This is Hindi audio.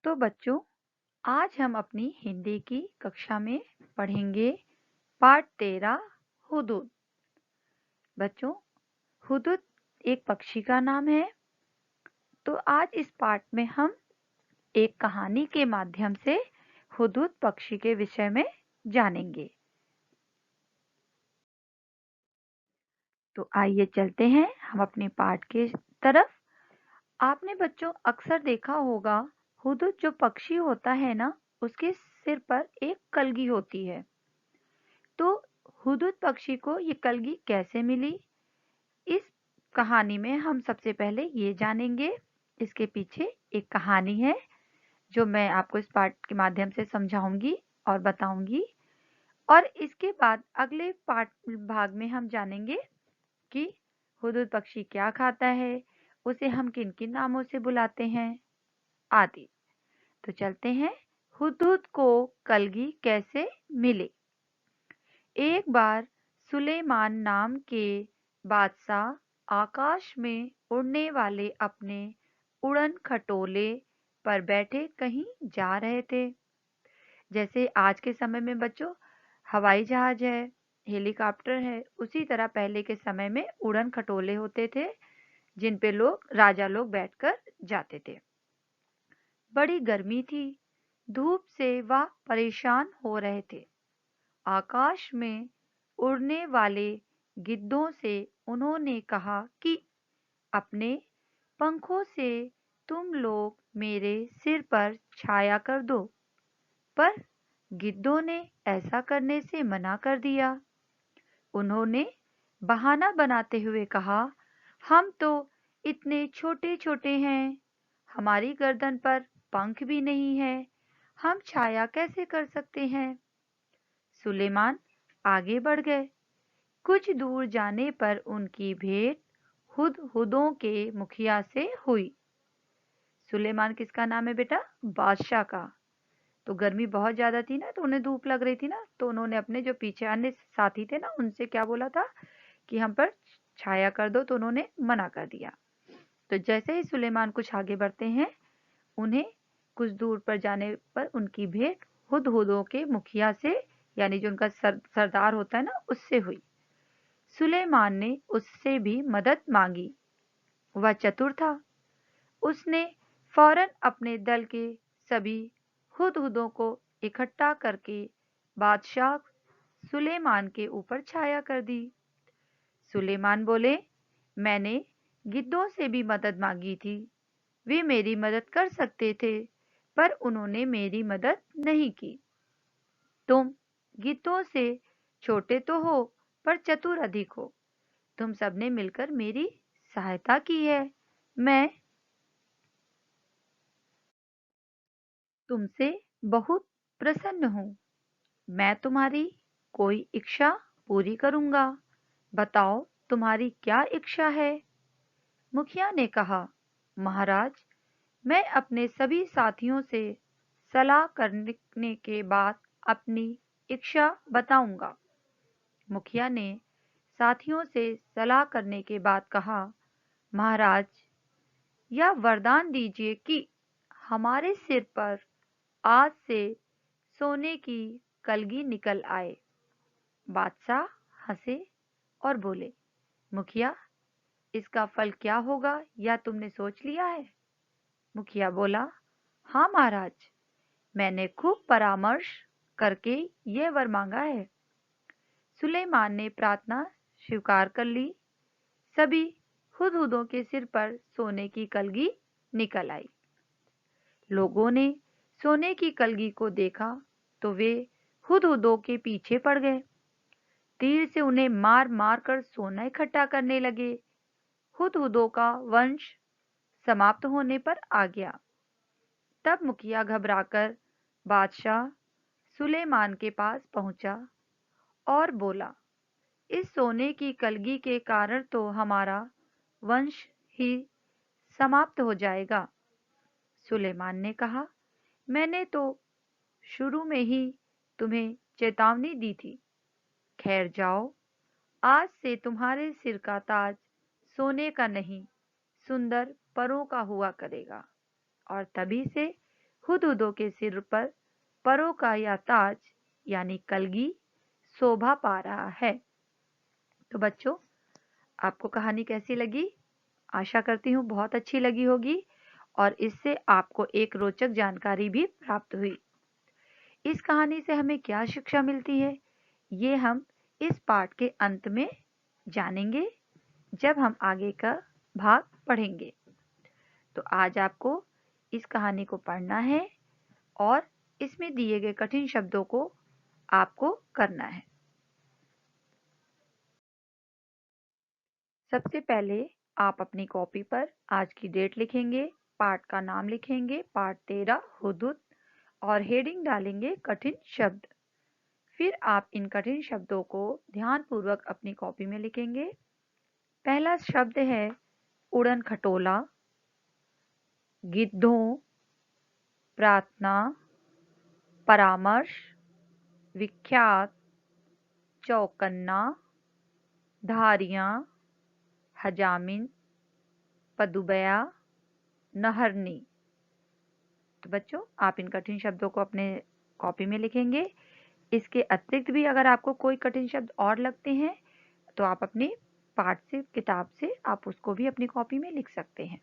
तो बच्चों, आज हम अपनी हिंदी की कक्षा में पढ़ेंगे पाठ 13 हुदूद। बच्चों, हुदूद एक पक्षी का नाम है। तो आज इस पाठ में हम एक कहानी के माध्यम से हुदूद पक्षी के विषय में जानेंगे। तो आइए चलते हैं हम अपने पाठ के तरफ। आपने बच्चों अक्सर देखा होगा, हुदूद जो पक्षी होता है ना, उसके सिर पर एक कलगी होती है। तो हुदूद पक्षी को ये कलगी कैसे मिली, इस कहानी में हम सबसे पहले ये जानेंगे। इसके पीछे एक कहानी है जो मैं आपको इस पाठ के माध्यम से समझाऊंगी और बताऊंगी। और इसके बाद अगले पाठ भाग में हम जानेंगे कि हुदूद पक्षी क्या खाता है, उसे हम किन किन नामों से बुलाते हैं आदि। तो चलते हैं, हुदूद को कलगी कैसे मिले। एक बार सुलेमान नाम के बादशाह आकाश में उड़ने वाले अपने उड़न खटोले पर बैठे कहीं जा रहे थे। जैसे आज के समय में बच्चों हवाई जहाज है, हेलीकॉप्टर है, उसी तरह पहले के समय में उड़न खटोले होते थे जिन पे राजा लोग बैठकर जाते थे। बड़ी गर्मी थी, धूप से वह परेशान हो रहे थे। आकाश में उड़ने वाले गिद्धों से उन्होंने कहा कि अपने पंखों से तुम लोग मेरे सिर पर छाया कर दो। पर गिद्धों ने ऐसा करने से मना कर दिया। उन्होंने बहाना बनाते हुए कहा, हम तो इतने छोटे छोटे हैं, हमारी गर्दन पर पंख भी नहीं है, हम छाया कैसे कर सकते हैं। सुलेमान आगे बढ़ गए। कुछ दूर जाने पर उनकी भेंट हुदहुदों के मुखिया से हुई। सुलेमान किसका नाम है बेटा? बादशाह का। तो गर्मी बहुत ज्यादा थी ना, तो उन्हें धूप लग रही थी ना, तो उन्होंने अपने जो पीछे अन्य साथी थे ना, उनसे क्या बोला था कि हम पर छाया कर दो, तो उन्होंने मना कर दिया। तो जैसे ही सुलेमान कुछ आगे बढ़ते हैं, उन्हें कुछ दूर पर जाने पर उनकी भेंट हुदहुदों के मुखिया से, यानी जो उनका सरदार होता है ना, उससे हुई। सुलेमान ने उससे भी मदद मांगी। वह चतुर था। उसने फौरन अपने दल के सभी हुदहुदों को इकट्ठा करके बादशाह सुलेमान के ऊपर छाया कर दी। सुलेमान बोले, मैंने गिद्धों से भी मदद मांगी थी, वे मेरी मदद कर सकते थे, पर उन्होंने मेरी मदद नहीं की। तुम गिद्धों से छोटे तो हो, पर चतुर अधिक हो। तुम सबने मिलकर मेरी सहायता की है। मैं तुमसे बहुत प्रसन्न हूँ। मैं तुम्हारी कोई इच्छा पूरी करूंगा। बताओ, तुम्हारी क्या इच्छा है? मुखिया ने कहा, महाराज, मैं अपने सभी साथियों से सलाह करने के बाद अपनी इच्छा बताऊंगा। मुखिया ने साथियों से सलाह करने के बाद कहा, महाराज, यह वरदान दीजिए कि हमारे सिर पर आज से सोने की कलगी निकल आए। बादशाह हंसे और बोले, मुखिया, इसका फल क्या होगा यह तुमने सोच लिया है? मुखिया बोला, हाँ महाराज, मैंने खूब परामर्श करके यह वर मांगा है। सुलेमान ने प्रार्थना स्वीकार कर ली। सभी हुदहुदों के सिर पर सोने की कलगी निकल आई। लोगों ने सोने की कलगी को देखा तो वे हुदहुदों के पीछे पड़ गए। तीर से उन्हें मार मार कर सोना इकट्ठा करने लगे। हुदहुदों का वंश समाप्त होने पर आ गया। तब मुखिया घबराकर बादशाह सुलेमान के पास पहुंचा और बोला, इस सोने की कलगी के कारण तो हमारा वंश ही समाप्त हो जाएगा। सुलेमान ने कहा, मैंने तो शुरू में ही तुम्हें चेतावनी दी थी। खैर जाओ, आज से तुम्हारे सिर का ताज सोने का नहीं, सुंदर परों का हुआ करेगा। और तभी से हुदहुदों के सिर पर परों का या ताज यानी कलगी शोभा पा रहा है। तो बच्चों, आपको कहानी कैसी लगी? आशा करती हूँ बहुत अच्छी लगी होगी और इससे आपको एक रोचक जानकारी भी प्राप्त हुई। इस कहानी से हमें क्या शिक्षा मिलती है, ये हम इस पाठ के अंत में जानेंगे जब हम आगे का भाग पढ़ेंगे। तो आज आपको इस कहानी को पढ़ना है और इसमें दिए गए कठिन शब्दों को आपको करना है। सबसे पहले आप अपनी कॉपी पर आज की डेट लिखेंगे, पाठ का नाम लिखेंगे, पाठ 13 हुदहुद, और हेडिंग डालेंगे कठिन शब्द। फिर आप इन कठिन शब्दों को ध्यानपूर्वक अपनी कॉपी में लिखेंगे। पहला शब्द है उड़न खटोला, गिद्धों, प्रार्थना, परामर्श, विख्यात, चौकन्ना, धारियां, हजामिन, पदुबया, नहरनी। तो बच्चों, आप इन कठिन शब्दों को अपने कॉपी में लिखेंगे। इसके अतिरिक्त भी अगर आपको कोई कठिन शब्द और लगते हैं तो आप अपनी पाठ से किताब से आप उसको भी अपनी कॉपी में लिख सकते हैं।